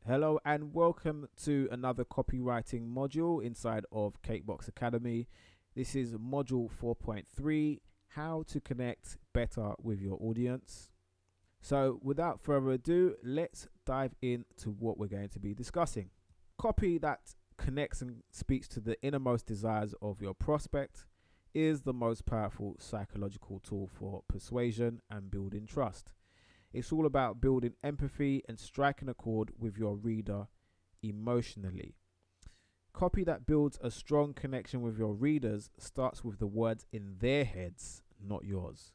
Hello and welcome to another copywriting module inside of Cakebox Academy. This is module 4.3, how to connect better with your audience. So without further ado, let's dive into what we're going to be discussing. Copy that connects and speaks to the innermost desires of your prospect is the most powerful psychological tool for persuasion and building trust. It's all about building empathy and striking a chord with your reader emotionally. Copy that builds a strong connection with your readers starts with the words in their heads, not yours.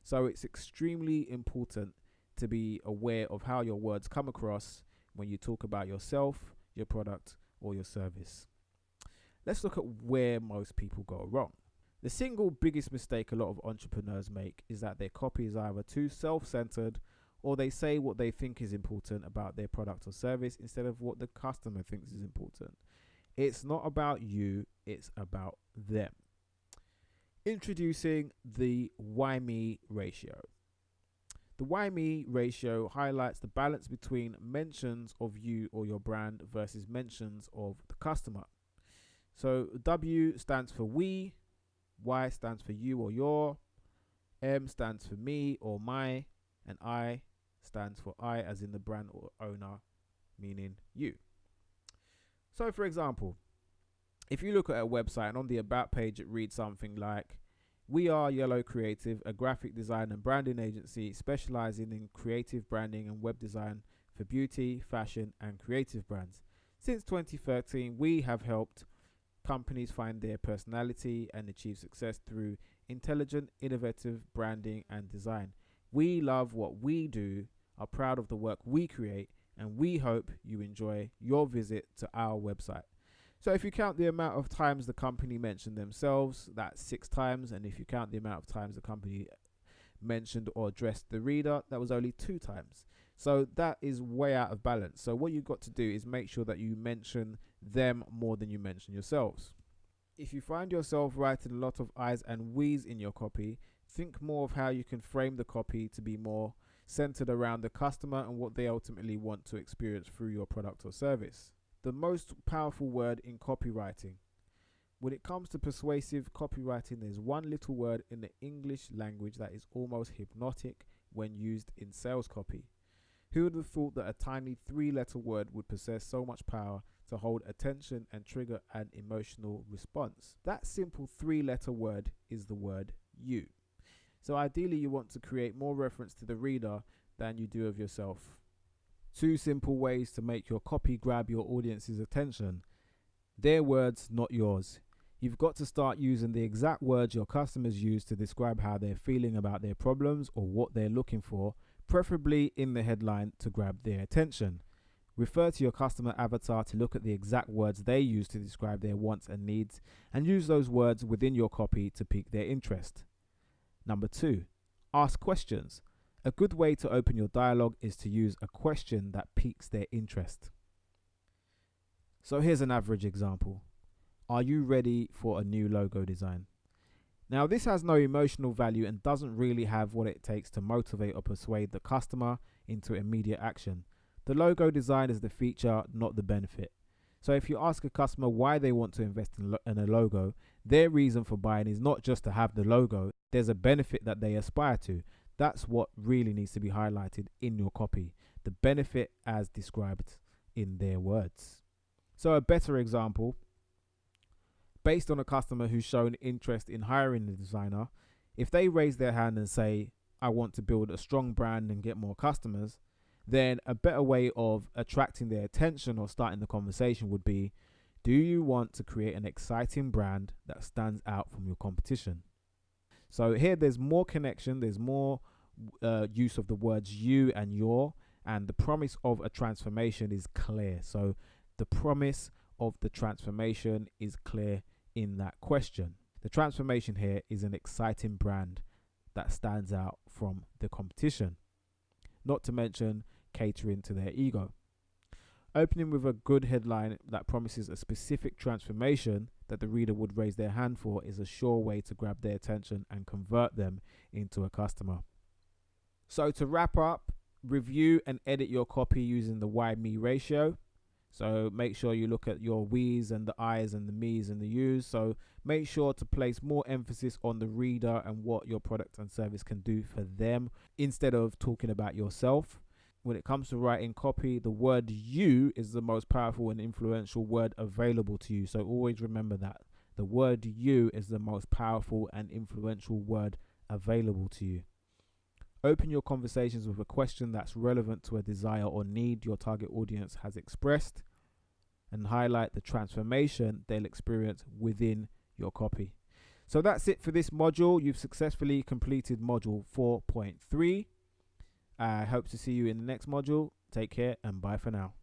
So it's extremely important to be aware of how your words come across when you talk about yourself, your product, or your service. Let's look at where most people go wrong. The single biggest mistake a lot of entrepreneurs make is that their copy is either too self-centered or they say what they think is important about their product or service instead of what the customer thinks is important. It's not about you, it's about them. Introducing the why me ratio. The why me ratio highlights the balance between mentions of you or your brand versus mentions of the customer. So W stands for we, Y stands for you or your, M stands for me or my, and I stands for I as in the brand or owner, meaning you. So for example, if you look at a website and on the about page it reads something like, we are Yellow Creative, a graphic design and branding agency specializing in creative branding and web design for beauty, fashion and creative brands. Since 2013, we have helped companies find their personality and achieve success through intelligent, innovative branding and design. We love what we do, are proud of the work we create, and we hope you enjoy your visit to our website. So if you count the amount of times the company mentioned themselves, that's 6 times. And if you count the amount of times the company mentioned or addressed the reader, that was only 2 times. So that is way out of balance. So what you've got to do is make sure that you mention them more than you mention yourselves. If you find yourself writing a lot of I's and we's in your copy, think more of how you can frame the copy to be more centered around the customer and what they ultimately want to experience through your product or service. The most powerful word in copywriting. When it comes to persuasive copywriting, there's one little word in the English language that is almost hypnotic when used in sales copy. Who would have thought that a tiny 3-letter word would possess so much power to hold attention and trigger an emotional response? That simple 3-letter word is the word you. So ideally you want to create more reference to the reader than you do of yourself. 2 simple ways to make your copy grab your audience's attention. Their words, not yours. You've got to start using the exact words your customers use to describe how they're feeling about their problems or what they're looking for, preferably in the headline to grab their attention. Refer to your customer avatar to look at the exact words they use to describe their wants and needs, and use those words within your copy to pique their interest. Number 2, ask questions. A good way to open your dialogue is to use a question that piques their interest. So here's an average example. Are you ready for a new logo design? Now this has no emotional value and doesn't really have what it takes to motivate or persuade the customer into immediate action. The logo design is the feature, not the benefit. So if you ask a customer why they want to invest in a logo, their reason for buying is not just to have the logo. There's a benefit that they aspire to. That's what really needs to be highlighted in your copy. The benefit as described in their words. So a better example, based on a customer who's shown interest in hiring the designer, if they raise their hand and say, I want to build a strong brand and get more customers, then a better way of attracting their attention or starting the conversation would be, do you want to create an exciting brand that stands out from your competition? So here there's more connection, there's more use of the words you and your, and the promise of a transformation is clear. So the promise of the transformation is clear in that question. The transformation here is an exciting brand that stands out from the competition, not to mention catering to their ego. Opening with a good headline that promises a specific transformation that the reader would raise their hand for is a sure way to grab their attention and convert them into a customer. So to wrap up, Review and edit your copy using the why me ratio. So make sure you look at your we's and the I's and the me's and the you's. So make sure to place more emphasis on the reader and what your product and service can do for them instead of talking about yourself. When it comes to writing copy, the word you is the most powerful and influential word available to you. So always remember that. The word you is the most powerful and influential word available to you. Open your conversations with a question that's relevant to a desire or need your target audience has expressed, and highlight the transformation they'll experience within your copy. So that's it for this module. You've successfully completed module 4.3. I hope to see you in the next module. Take care and bye for now.